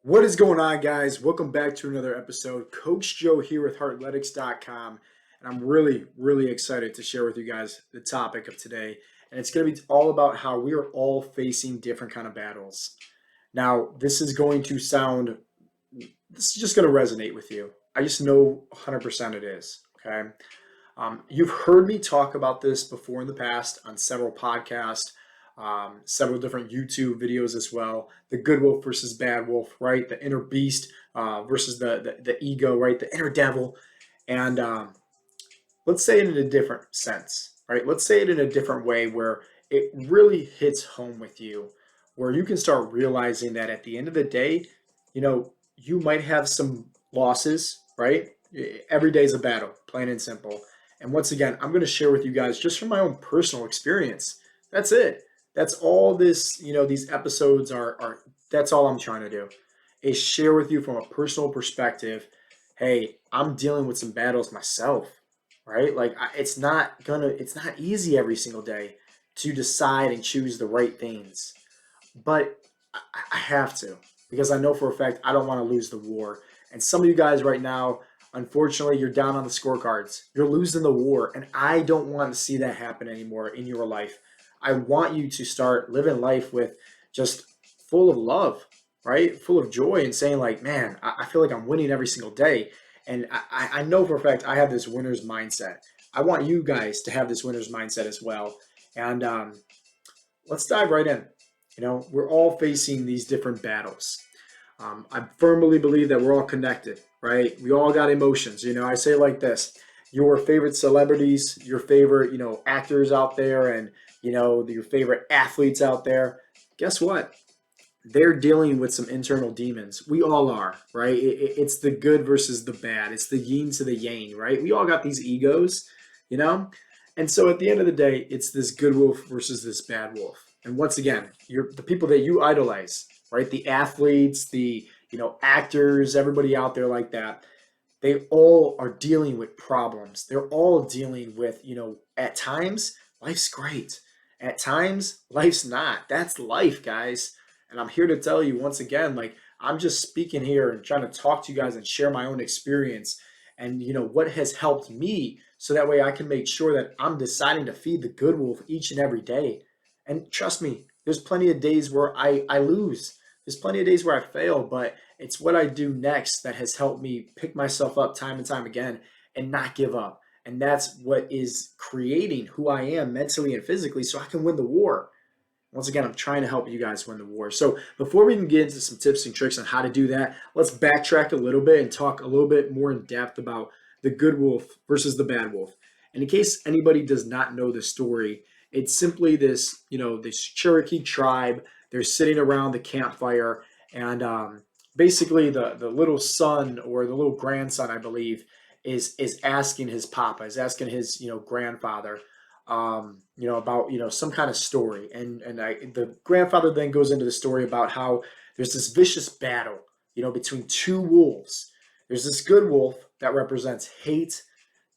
What is going on, guys? Welcome back to another episode. Coach Joe here with Heartletics.com, and I'm really excited to share with you guys the topic of today. And it's going to be all about how we are all facing different kind of battles. Now, this is just going to resonate with you. I just know 100% it is. Okay. You've heard me talk about this before in the past on several podcasts, several different YouTube videos as well. The good wolf versus bad wolf, right? The inner beast versus the ego, right? The inner devil. And let's say it in a different sense, right? Let's say it in a different way where it really hits home with you, where you can start realizing that at the end of the day, you might have some losses, right? Every day is a battle, plain and simple. And once again, I'm going to share with you guys just from my own personal experience. That's it. That's all these episodes are that's all I'm trying to do is share with you from a personal perspective. Hey, I'm dealing with some battles myself, right? Like it's not easy every single day to decide and choose the right things, but I have to because I know for a fact I don't want to lose the war. And some of you guys right now, unfortunately, you're down on the scorecards. You're losing the war, and I don't want to see that happen anymore in your life. I want you to start living life with just full of love, right? Full of joy, and saying like, man, I feel like I'm winning every single day. And I know for a fact I have this winner's mindset. I want you guys to have this winner's mindset as well. And let's dive right in. We're all facing these different battles. I firmly believe that we're all connected, right? We all got emotions. I say it like this: your favorite celebrities, your favorite, actors out there, and your favorite athletes out there. Guess what? They're dealing with some internal demons. We all are, right? It's the good versus the bad. It's the yin to the yang, right? We all got these egos, you know? And so at the end of the day, it's this good wolf versus this bad wolf. And once again, you're the people that you idolize, right? The athletes, the actors, everybody out there like that. They all are dealing with problems. They're all dealing with, at times life's great. At times life's not. That's life, guys. And I'm here to tell you once again, like I'm just speaking here and trying to talk to you guys and share my own experience and what has helped me so that way I can make sure that I'm deciding to feed the good wolf each and every day. And trust me, there's plenty of days where I lose. There's plenty of days where I fail, but it's what I do next that has helped me pick myself up time and time again and not give up. And that's what is creating who I am mentally and physically so I can win the war. Once again, I'm trying to help you guys win the war. So before we can get into some tips and tricks on how to do that, let's backtrack a little bit and talk a little bit more in depth about the good wolf versus the bad wolf. And in case anybody does not know the story, it's simply this Cherokee tribe. They're sitting around the campfire, and basically the little son or the little grandson, I believe, is asking his papa, is asking his grandfather, about some kind of story, and the grandfather then goes into the story about how there's this vicious battle, between two wolves. There's this good wolf that represents hate,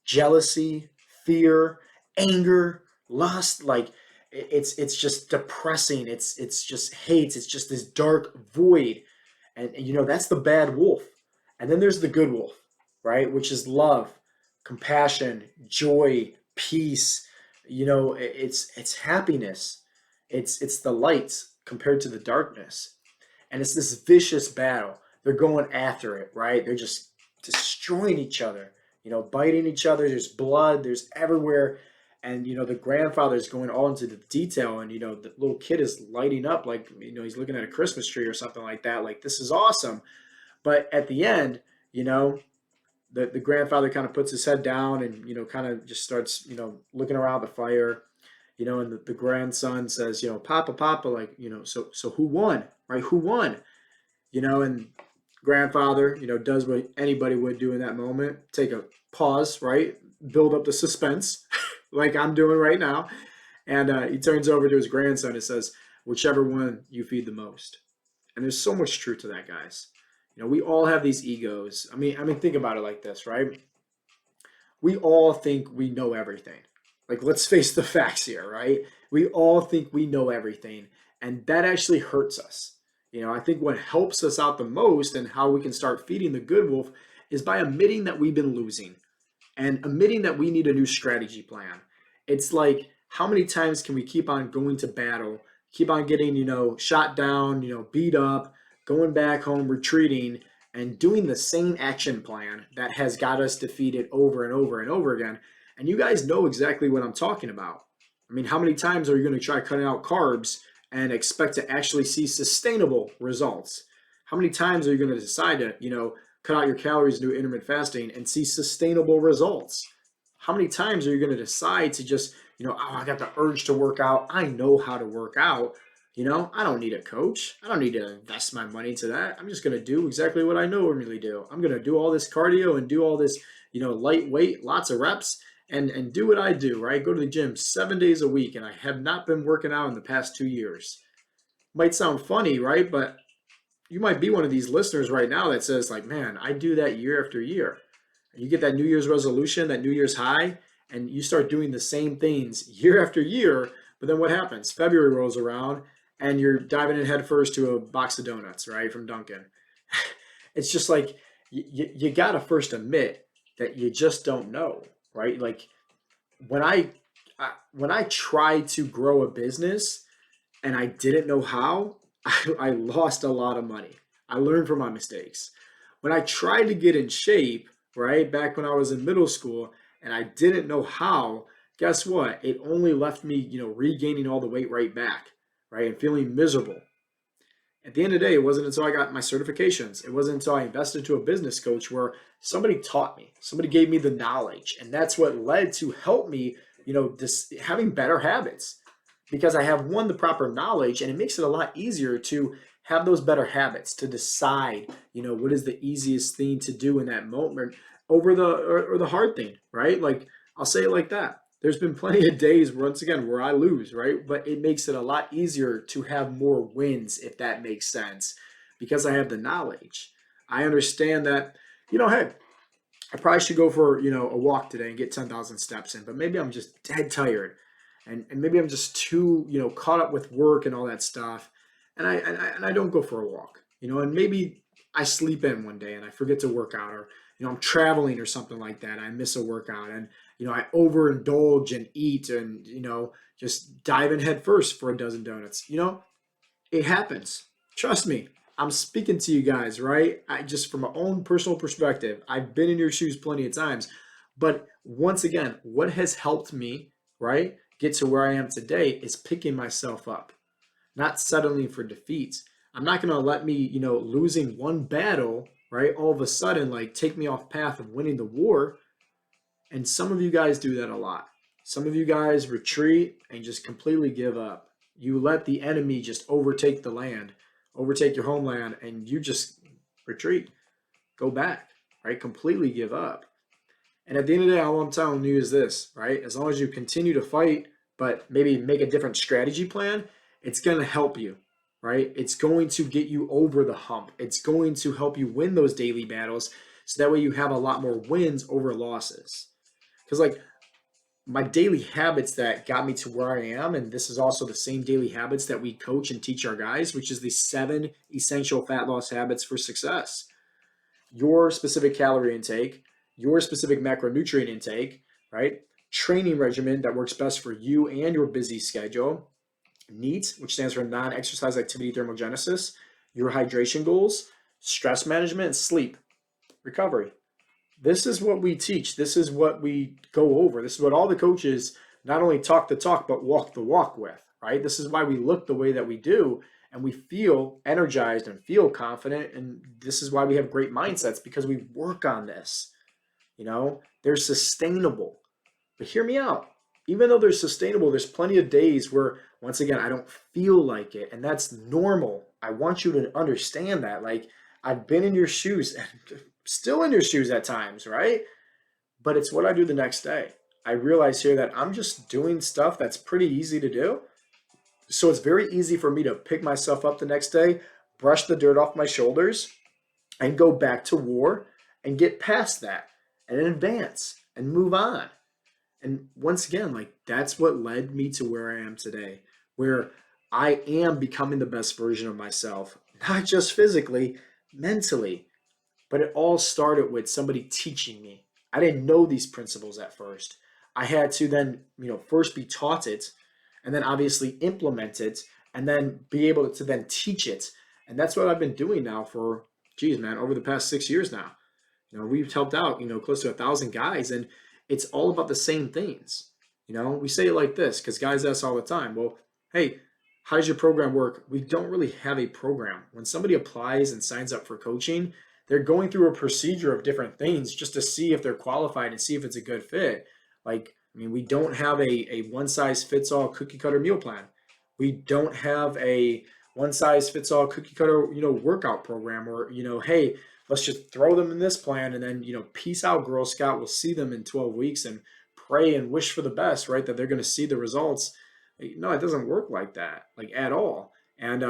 jealousy, fear, anger, lust. Like it's just depressing. It's just hate. It's just this dark void, and that's the bad wolf. And then there's the good wolf, right, which is love, compassion, joy, peace. It's happiness. It's the light compared to the darkness, and it's this vicious battle. They're going after it, right? They're just destroying each other, biting each other. There's blood. There's everywhere. And the grandfather is going all into the detail, and the little kid is lighting up like he's looking at a Christmas tree or something like that. Like, this is awesome. But at the end, the grandfather kind of puts his head down and kind of just starts looking around the fire, and the grandson says, Papa, like, so who won, right? Who won? And grandfather does what anybody would do in that moment: take a pause, right, build up the suspense like I'm doing right now. And he turns over to his grandson and says, whichever one you feed the most. And there's so much truth to that, guys. We all have these egos. I mean, think about it like this, right? We all think we know everything. Like, let's face the facts here, right? We all think we know everything, and that actually hurts us. I think what helps us out the most and how we can start feeding the good wolf is by admitting that we've been losing and admitting that we need a new strategy plan. It's like, how many times can we keep on going to battle, keep on getting, shot down, beat up, going back home, retreating, and doing the same action plan that has got us defeated over and over and over again? And you guys know exactly what I'm talking about. I mean, how many times are you going to try cutting out carbs and expect to actually see sustainable results? How many times are you going to decide to, cut out your calories, do intermittent fasting, and see sustainable results? How many times are you going to decide to just, oh, I got the urge to work out. I know how to work out. I don't need a coach. I don't need to invest my money into that. I'm just going to do exactly what I normally do. I'm going to do all this cardio and do all this, lightweight, lots of reps, and do what I do, right? Go to the gym 7 days a week, and I have not been working out in the past 2 years. Might sound funny, right? But you might be one of these listeners right now that says, like, man, I do that year after year. You get that New Year's resolution, that New Year's high, and you start doing the same things year after year. But then what happens? February rolls around and you're diving in headfirst to a box of donuts, right, from Dunkin'. It's just like, you got to first admit that you just don't know, right? Like, when I tried to grow a business and I didn't know how, I lost a lot of money. I learned from my mistakes. When I tried to get in shape, right, back when I was in middle school, and I didn't know how, guess what? It only left me, regaining all the weight right back, right, and feeling miserable. At the end of the day, it wasn't until I got my certifications, it wasn't until I invested into a business coach where somebody taught me, somebody gave me the knowledge, and that's what led to help me, having better habits, because I have, one, the proper knowledge, and it makes it a lot easier to have those better habits, to decide, what is the easiest thing to do in that moment over or the hard thing, right? Like, I'll say it like that. There's been plenty of days, once again, where I lose, right? But it makes it a lot easier to have more wins, if that makes sense, because I have the knowledge. I understand that, hey, I probably should go for, a walk today and get 10,000 steps in, but maybe I'm just dead tired. And maybe I'm just too, caught up with work and all that stuff. And I don't go for a walk, and maybe I sleep in one day and I forget to work out, or, I'm traveling or something like that. I miss a workout, and, I overindulge and eat and, just dive in head first for a dozen donuts. It happens. Trust me. I'm speaking to you guys, right? I just, from my own personal perspective, I've been in your shoes plenty of times. But once again, what has helped me, right, get to where I am today is picking myself up, not settling for defeats. I'm not going to let me, losing one battle, right, all of a sudden, like, take me off path of winning the war. And some of you guys do that a lot. Some of you guys retreat and just completely give up. You let the enemy just overtake the land, overtake your homeland, and you just retreat, go back, right? Completely give up. And at the end of the day, all I'm telling you is this, right? As long as you continue to fight, but maybe make a different strategy plan, it's going to help you, right? It's going to get you over the hump. It's going to help you win those daily battles, so that way you have a lot more wins over losses. Because, like, my daily habits that got me to where I am, and this is also the same daily habits that we coach and teach our guys, which is the 7 essential fat loss habits for success. Your specific calorie intake, your specific macronutrient intake, right? Training regimen that works best for you and your busy schedule. NEAT, which stands for non-exercise activity thermogenesis. Your hydration goals, stress management, and sleep, recovery. This is what we teach. This is what we go over. This is what all the coaches not only talk the talk, but walk the walk with, right? This is why we look the way that we do, and we feel energized and feel confident. And this is why we have great mindsets, because we work on this. They're sustainable. But hear me out. Even though they're sustainable, there's plenty of days where, once again, I don't feel like it. And that's normal. I want you to understand that. Like, I've been in your shoes and still in your shoes at times, right? But it's what I do the next day. I realize here that I'm just doing stuff that's pretty easy to do. So it's very easy for me to pick myself up the next day, brush the dirt off my shoulders, and go back to war and get past that and advance and move on. And once again, like, that's what led me to where I am today, where I am becoming the best version of myself not just physically, mentally. But it all started with somebody teaching me. I didn't know these principles at first. I had to then, first be taught it and then obviously implement it and then be able to then teach it. And that's what I've been doing now for, geez, man, over the past 6 years now. We've helped out, close to 1,000 guys, and it's all about the same things. We say it like this because guys ask all the time, well, hey, how does your program work? We don't really have a program. When somebody applies and signs up for coaching, they're going through a procedure of different things just to see if they're qualified and see if it's a good fit. We don't have a one size fits all cookie cutter meal plan. We don't have a one size fits all cookie cutter, workout program or, hey, let's just throw them in this plan and then, peace out, Girl Scout. We'll see them in 12 weeks and pray and wish for the best, right? That they're going to see the results. No, it doesn't work like that, like at all. And,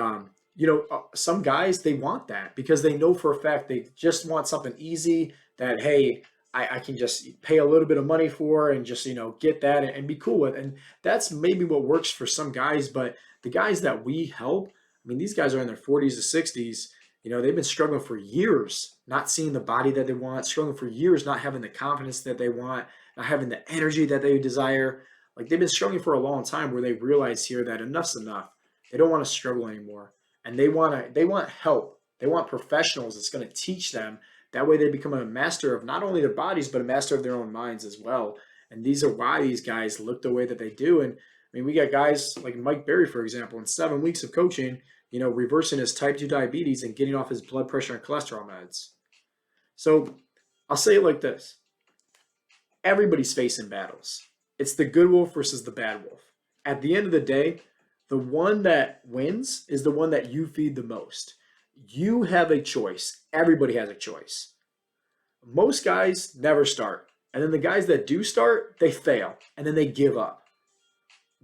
some guys, they want that because they know for a fact they just want something easy that, hey, I can just pay a little bit of money for and just, get that and be cool with. And that's maybe what works for some guys. But the guys that we help, these guys are in their 40s to 60s. They've been struggling for years, not seeing the body that they want, struggling for years, not having the confidence that they want, not having the energy that they desire. Like they've been struggling for a long time where they realize here that enough's enough. They don't want to struggle anymore. And they want help. They want professionals that's going to teach them. That way they become a master of not only their bodies, but a master of their own minds as well. And these are why these guys look the way that they do. And we got guys like Mike Berry, for example, in 7 weeks of coaching, reversing his type 2 diabetes and getting off his blood pressure and cholesterol meds. So I'll say it like this. Everybody's facing battles. It's the good wolf versus the bad wolf. At the end of the day, the one that wins is the one that you feed the most. You have a choice. Everybody has a choice. Most guys never start. And then the guys that do start, they fail. And then they give up.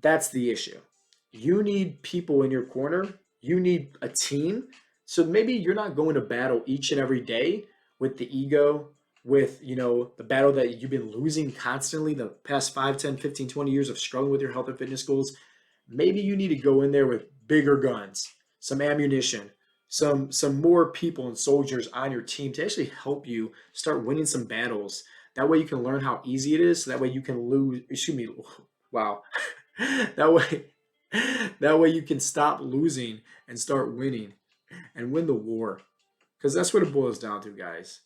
That's the issue. You need people in your corner. You need a team. So maybe you're not going to battle each and every day with the ego, with, the battle that you've been losing constantly the past 5, 10, 15, 20 years of struggling with your health and fitness goals. Maybe you need to go in there with bigger guns, some ammunition, some more people and soldiers on your team to actually help you start winning some battles. That way you can learn how easy it is. So that way you can wow. that way you can stop losing and start winning and win the war. Because that's what it boils down to, guys.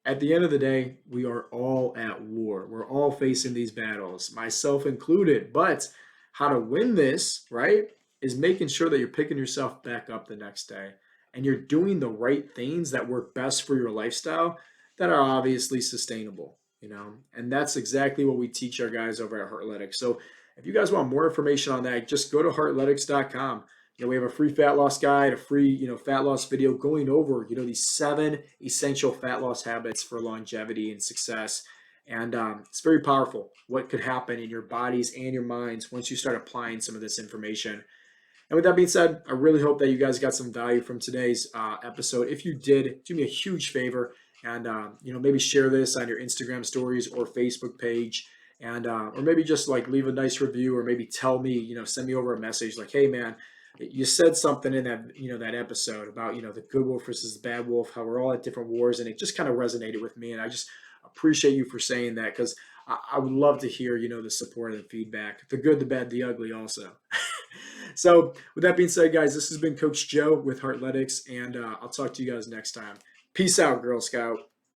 At the end of the day, we are all at war. We're all facing these battles, myself included. But how to win this, right, is making sure that you're picking yourself back up the next day and you're doing the right things that work best for your lifestyle that are obviously sustainable, and that's exactly what we teach our guys over at Heartletics. So if you guys want more information on that, just go to heartletics.com. We have a free fat loss guide, a free, fat loss video going over, these 7 essential fat loss habits for longevity and success. And it's very powerful what could happen in your bodies and your minds once you start applying some of this information. And with that being said, I really hope that you guys got some value from today's episode. If you did, do me a huge favor and, maybe share this on your Instagram stories or Facebook page. And, or maybe just like leave a nice review or maybe tell me, send me over a message like, hey, man, you said something in that, that episode about, the good wolf versus the bad wolf, how we're all at different wars. And it just kind of resonated with me. And I just appreciate you for saying that because I would love to hear, the support and the feedback, the good, the bad, the ugly also. So with that being said, guys, this has been Coach Joe with Heartletics, and I'll talk to you guys next time. Peace out, Girl Scout.